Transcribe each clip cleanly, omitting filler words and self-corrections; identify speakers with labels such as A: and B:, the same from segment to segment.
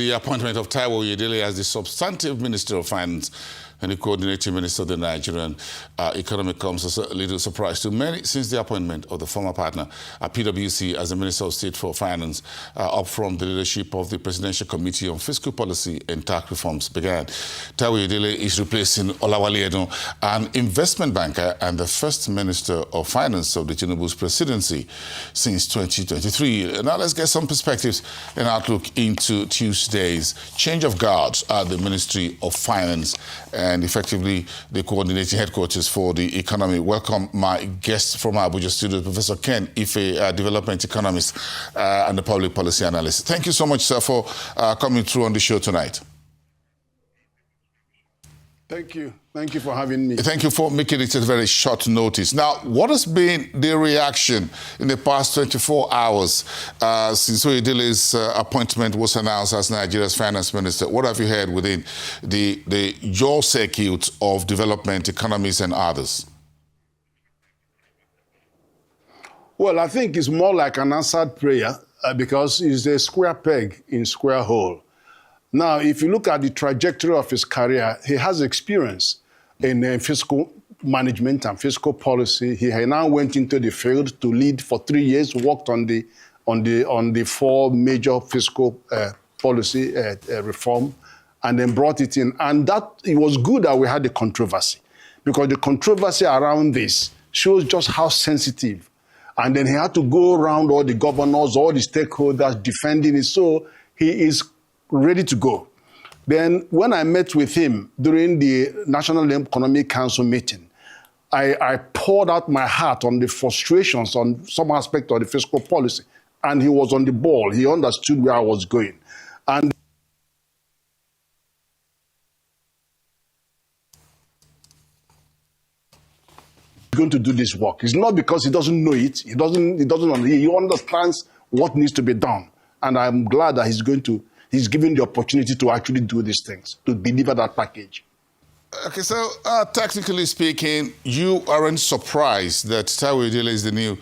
A: the appointment of Taiwo Oyedele as the substantive Minister of Finance and the coordinating minister of the Nigerian economy comes as a little surprise to many since the appointment of the former partner at PwC as the Minister of State for Finance up from the leadership of the Presidential Committee on Fiscal Policy and Tax Reforms began. Taiwo Oyedele is replacing Olawale Edun, an investment banker and the first Minister of Finance of the Tinubu's presidency since 2023. Now let's get some perspectives and outlook into Tuesday's change of guards at the Ministry of Finance and effectively the coordinating headquarters for the economy. Welcome my guest from our Abuja studio, Professor Ken Ife, development economist and the public policy analyst. Thank you so much, sir, for coming through on the show tonight.
B: Thank you. Thank you for having me.
A: Thank you for making it a very short notice. Now, what has been the reaction in the past 24 hours since Oyedele's appointment was announced as Nigeria's finance minister? What have you heard within your circuit of development, economists and others?
B: Well, I think it's more like an answered prayer because it's a square peg in square hole. Now, if you look at the trajectory of his career, he has experience in fiscal management and fiscal policy. He now went into the field to lead for 3 years, worked on the four major fiscal policy reform, and then brought it in. And that it was good that we had the controversy, because the controversy around this shows just how sensitive. And then he had to go around all the governors, all the stakeholders defending it. So he is ready to go. Then when I met with him during the National Economic Council meeting, I poured out my heart on the frustrations on some aspect of the fiscal policy. And he was on the ball. He understood where I was going. And he's going to do this work. It's not because he doesn't know it. He understands what needs to be done. And I'm glad that he's given the opportunity to actually do these things, to deliver that package.
A: Okay, so technically speaking, you aren't surprised that Taiwo Oyedele is the new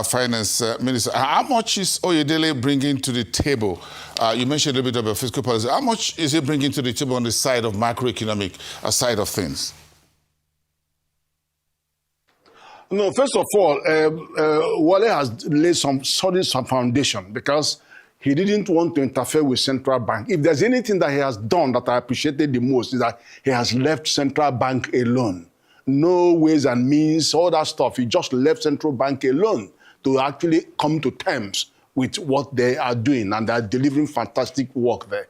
A: finance minister. How much is Oyedele bringing to the table? You mentioned a little bit about fiscal policy. How much is he bringing to the table on the side of macroeconomic side of things?
B: No, first of all, Wale has laid some solid foundation because he didn't want to interfere with central bank. If there's anything that he has done that I appreciated the most, is that he has left central bank alone. No ways and means, all that stuff. He just left central bank alone to actually come to terms with what they are doing, and they're delivering fantastic work there.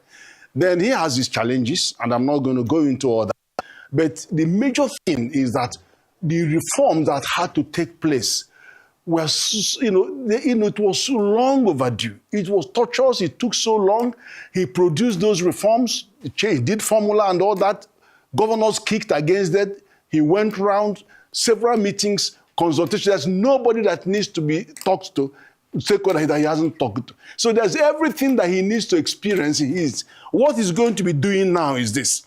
B: Then he has his challenges, and I'm not going to go into all that. But the major thing is that the reform that had to take place was, it was so long overdue. It was torturous. It took so long. He produced those reforms. He did formula and all that. Governors kicked against that. He went around several meetings, consultations. There's nobody that needs to be talked to, stakeholder that he hasn't talked to. So there's everything that he needs to experience. What he's going to be doing now is this.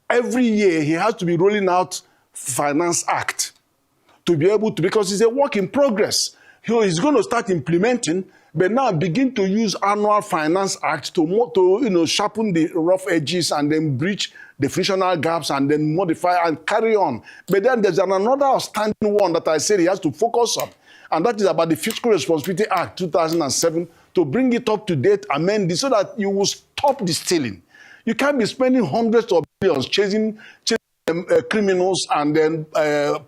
B: Every year he has to be rolling out Finance Act to be able to, because it's a work in progress. He's going to start implementing, but now begin to use Annual Finance Act to sharpen the rough edges and then breach the frictional gaps and then modify and carry on. But then there's another outstanding one that I said he has to focus on, and that is about the Fiscal Responsibility Act 2007, to bring it up to date, amend it so that you will stop the stealing. You can't be spending hundreds of billions chasing criminals and then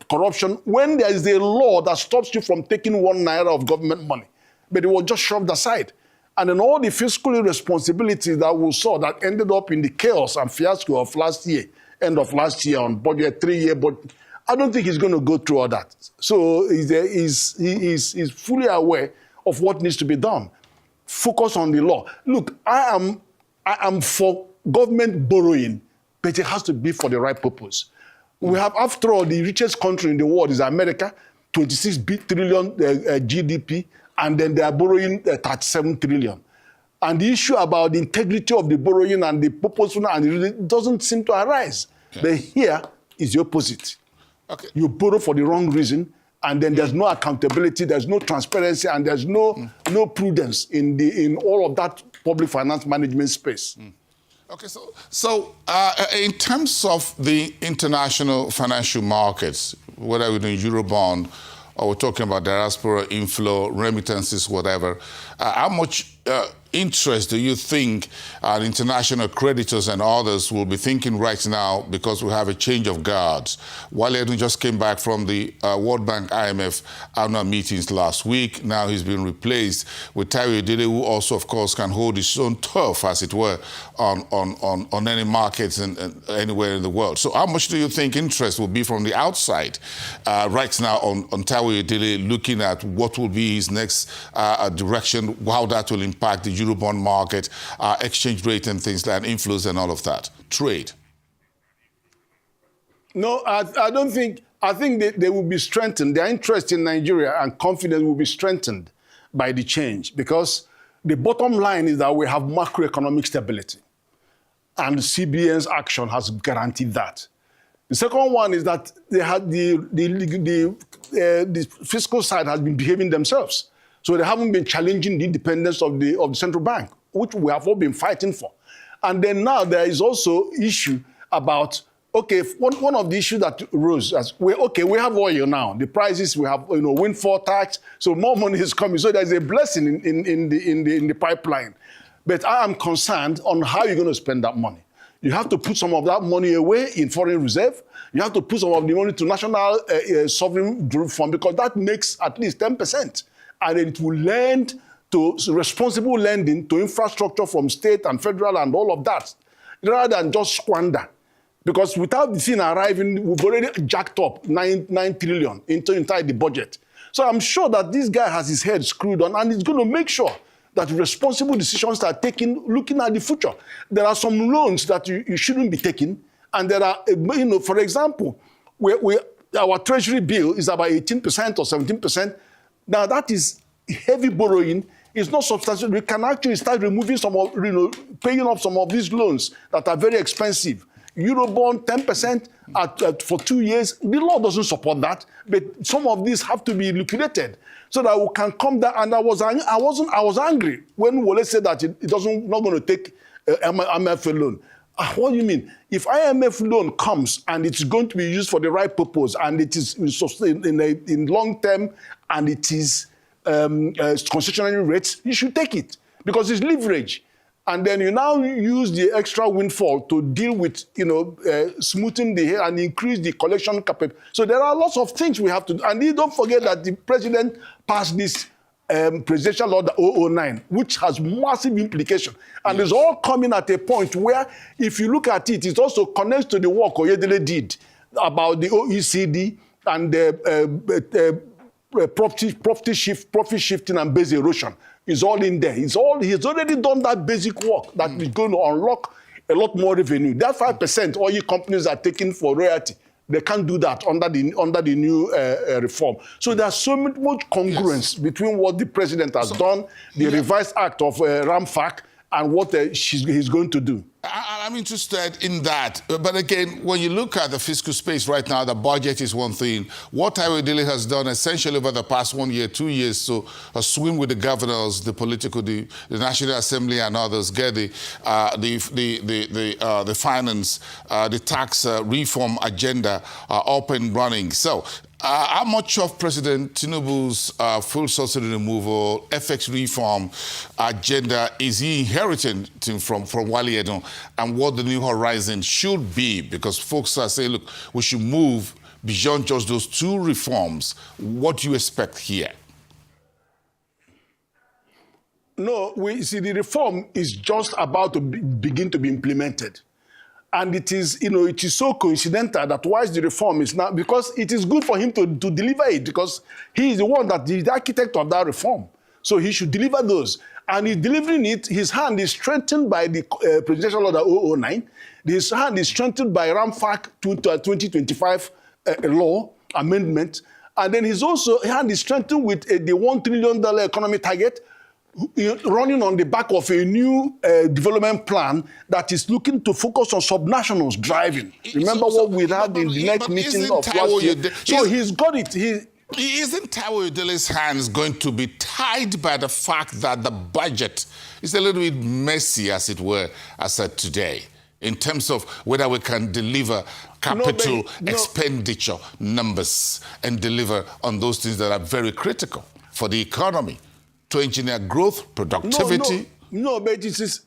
B: corruption when there is a law that stops you from taking 1 naira of government money. But it was just shoved aside. And then all the fiscal responsibilities that we saw that ended up in the chaos and fiasco of last year, end of last year on budget, 3-year budget, I don't think he's going to go through all that. So he's fully aware of what needs to be done. Focus on the law. Look, I am for government borrowing, but it has to be for the right purpose. We have, after all, the richest country in the world is America, 26 trillion GDP, and then they are borrowing 37 trillion. And the issue about the integrity of the borrowing and the purposeful and it doesn't seem to arise. Yeah. But here is the opposite. Okay. You borrow for the wrong reason, and then there's no accountability, there's no transparency, and there's no prudence in all of that public finance management space.
A: Okay, so in terms of the international financial markets, whether we're doing Eurobond or we're talking about diaspora inflow, remittances, whatever, how much interest do you think international creditors and others will be thinking right now, because we have a change of guards? Oyedele just came back from the World Bank IMF annual meetings last week. Now he's been replaced with Taiwo, who also, of course, can hold his own turf, as it were, on any markets and anywhere in the world. So how much do you think interest will be from the outside right now on Taiwo, looking at what will be his next direction, how that will impact the Eurobond market, exchange rate and things like inflows and all of that, trade?
B: No, I don't think. I think they will be strengthened. Their interest in Nigeria and confidence will be strengthened by the change, because the bottom line is that we have macroeconomic stability, and CBN's action has guaranteed that. The second one is that they had the fiscal side has been behaving themselves. So they haven't been challenging the independence of the central bank, which we have all been fighting for. And then now there is also issue about, okay, one of the issues that rose as we have oil now. The prices, we have windfall tax, so more money is coming. So there's a blessing in the pipeline. But I am concerned on how you're going to spend that money. You have to put some of that money away in foreign reserve. You have to put some of the money to national sovereign group fund, because that makes at least 10%. And it will lend to responsible lending to infrastructure from state and federal and all of that, rather than just squander. Because without the thing arriving, we've already jacked up 9 trillion inside the budget. So I'm sure that this guy has his head screwed on, and he's going to make sure that responsible decisions are taken looking at the future. There are some loans that you shouldn't be taking, and there are, for example, our treasury bill is about 18% or 17%. Now, that is heavy borrowing. It's not substantial. We can actually start removing some of, paying off some of these loans that are very expensive. Eurobond, 10% for 2 years. The law doesn't support that, but some of these have to be liquidated so that we can come down. And I was angry when Wole said that it not going to take IMF loan. What do you mean? If IMF loan comes and it's going to be used for the right purpose, and it is in long term, and it is concessionary rates, you should take it, because it's leverage. And then you now use the extra windfall to deal with, smoothing the hair and increase the collection capacity. So there are lots of things we have to do. And don't forget that the president passed this Presidential Order 009, which has massive implication. And it's all coming at a point where, if you look at it, it also connects to the work Oyedele did about the OECD and the profit shifting and base erosion. Is all in there. He's already done that basic work that is going to unlock a lot more revenue. That 5% oil companies are taking for royalty, they can't do that under the new reform. So there's so much congruence between what the president has done, the revised act of RAMFAC, and what he's going to do.
A: I'm interested in that. But again, when you look at the fiscal space right now, the budget is one thing. What Oyedele has done essentially over the past 1 year, 2 years, so swim with the governors, the National Assembly and others, get the finance, the tax reform agenda up and running. So how much of President Tinubu's full subsidy removal, FX reform agenda is he inheriting from Oyedele, and what the new horizon should be? Because folks are saying, look, we should move beyond just those two reforms. What do you expect here?
B: No, we see the reform is just about to begin to be implemented. And it is, it is so coincidental that whilst the reform is now, because it is good for him to deliver it, because he is the one that is the architect of that reform. So he should deliver those. And he's delivering it, his hand is strengthened by the Presidential Order 009. His hand is strengthened by RAMFAC 2025 law amendment. And then his hand is strengthened with the $1 trillion economy target, running on the back of a new development plan that is looking to focus on subnationals driving. Remember what we had in the next meeting of last year? So he's got it.
A: Isn't Taiwo Oyedele's hands going to be tied by the fact that the budget is a little bit messy, as it were, as said today, in terms of whether we can deliver capital expenditure numbers and deliver on those things that are very critical for the economy, to engineer growth, productivity?
B: No, but it is...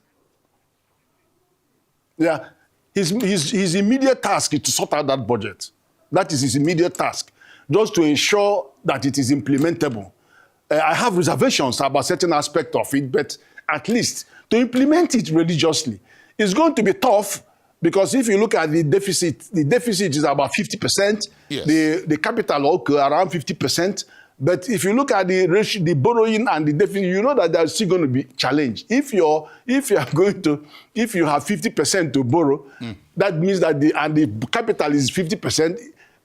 B: Yeah, his immediate task is to sort out that budget. That is his immediate task, just to ensure that it is implementable. I have reservations about certain aspects of it, but at least to implement it religiously. It's going to be tough, because if you look at the deficit is about 50%.
A: Yes.
B: The capital okay, around 50%. But if you look at the ratio, the borrowing and the deficit, you know that there's still going to be challenge. If you have 50% to borrow, that means that the capital is 50%.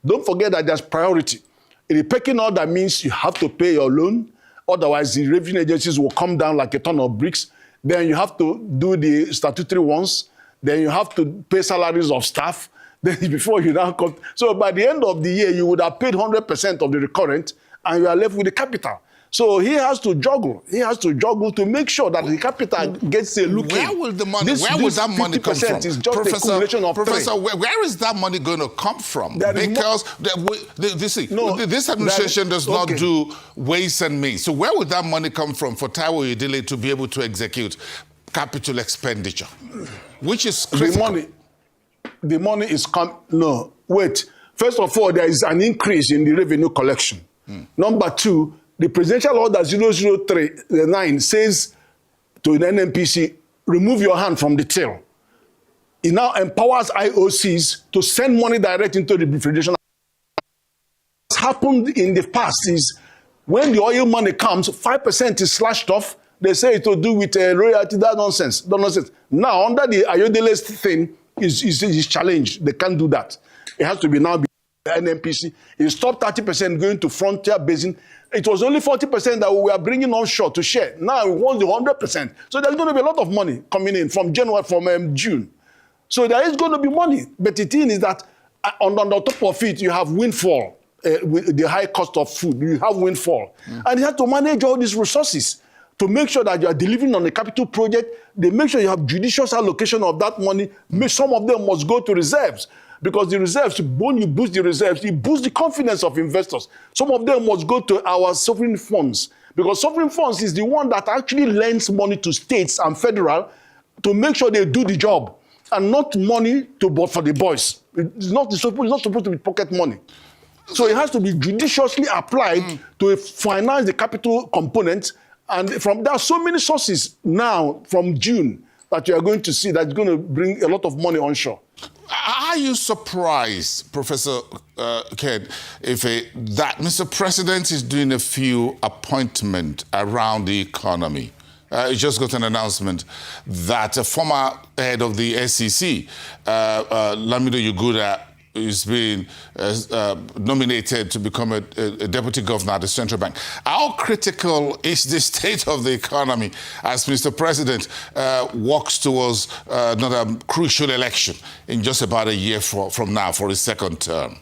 B: Don't forget that there's priority. In the pecking order means you have to pay your loan, otherwise the revenue agencies will come down like a ton of bricks. Then you have to do the statutory ones. Then you have to pay salaries of staff. Then before you now come. So by the end of the year, you would have paid 100% of the recurrent, and you are left with the capital. So he has to juggle. He has to juggle to make sure that the capital gets a look.
A: Where will the money? Where will that money come from?
B: Is just
A: Professor, where is that money going to come from? Because this administration does not do ways and means. So where would that money come from for Taiwo Oyedele to be able to execute capital expenditure, which is critical?
B: The money is no, wait. First of all, there is an increase in the revenue collection. Number two, the presidential order 0039 says to the NNPC, remove your hand from the till. It now empowers IOCs to send money direct into the federation. What's happened in the past is when the oil money comes, 5% is slashed off. They say it will do with royalty. That nonsense. Now, under the Oyedele's thing, is challenged. They can't do that. It has to be now. NNPC, it stopped 30% going to frontier basin. It was only 40% that we were bringing onshore to share. Now we want the 100%. So there's going to be a lot of money coming in from June. So there is going to be money. But the thing is that on the top of it, you have windfall, with the high cost of food. You have windfall. And you have to manage all these resources to make sure that you are delivering on a capital project. They make sure you have judicious allocation of that money. Some of them must go to reserves. Because the reserves, when you boost the reserves, you boost the confidence of investors. Some of them must go to our sovereign funds. Because sovereign funds is the one that actually lends money to states and federal to make sure they do the job. And not money for the boys. It's not supposed to be pocket money. So it has to be judiciously applied to finance the capital component. And there are so many sources now from June that you are going to see that's going to bring a lot of money onshore.
A: Are you surprised, Professor Ken, that Mr. President is doing a few appointments around the economy? He just got an announcement that a former head of the SEC, Lamido Yuguda, is being nominated to become a deputy governor at the central bank. How critical is the state of the economy as Mr. President walks towards another crucial election in just about a year from now for his second term?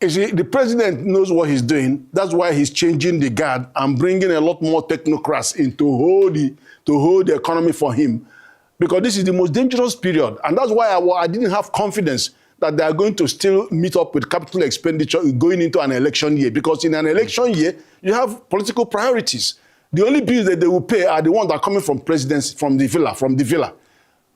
B: You see, the president knows what he's doing. That's why he's changing the guard and bringing a lot more technocrats in to hold the economy for him. Because this is the most dangerous period. And that's why I didn't have confidence that they are going to still meet up with capital expenditure going into an election year. Because in an election year, you have political priorities. The only bills that they will pay are the ones that are coming from presidency, from the villa.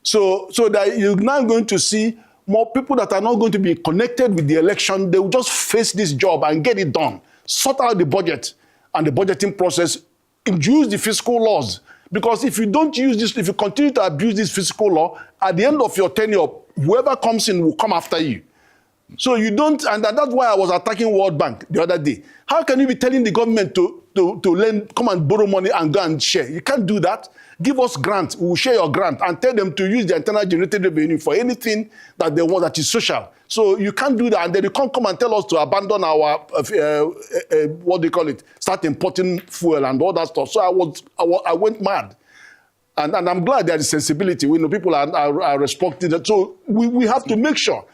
B: So that you're now going to see more people that are not going to be connected with the election. They will just face this job and get it done. Sort out the budget and the budgeting process. Use the fiscal laws. Because if you don't use this, if you continue to abuse this fiscal law, at the end of your tenure, whoever comes in will come after you. So you don't, and that's why I was attacking World Bank the other day. How can you be telling the government to lend, come and borrow money and go and share? You can't do that. Give us grant, we will share your grant, and tell them to use the internal generated revenue for anything that they want that is social. So you can't do that, and then you can't come and tell us to abandon our, what do you call it, start importing fuel and all that stuff. So I went mad. And I'm glad there is sensibility. We know people are respecting that. So we have to make sure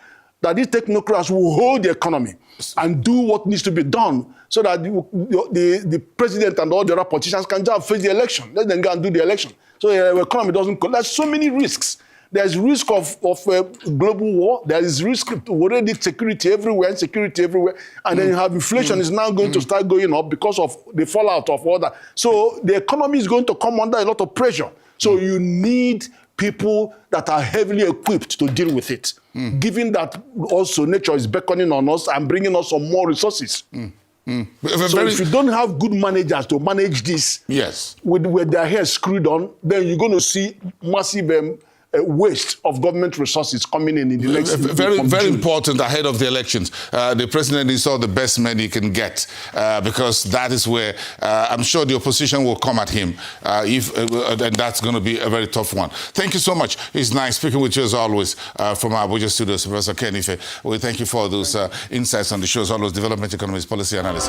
B: that these technocrats will hold the economy and do what needs to be done so that the president and all the other politicians can just face the election. Let them go and do the election. So the economy doesn't collapse. There's so many risks. There's risk of global war. There is risk of already insecurity everywhere. And then you have inflation is now going to start going up because of the fallout of all that. So the economy is going to come under a lot of pressure. So you need people that are heavily equipped to deal with it, given that also nature is beckoning on us and bringing us some more resources. So if you don't have good managers to manage this, with their hair screwed on, then you're going to see massive waste of government resources coming in the next
A: very important ahead of the elections. The president is all the best men he can get because that is where I'm sure the opposition will come at him and that's going to be a very tough one. Thank you so much. It's nice speaking with you as always from our Abuja studios, Professor Ken Ife. We thank you for those insights on the show as always, development economics, policy analysis.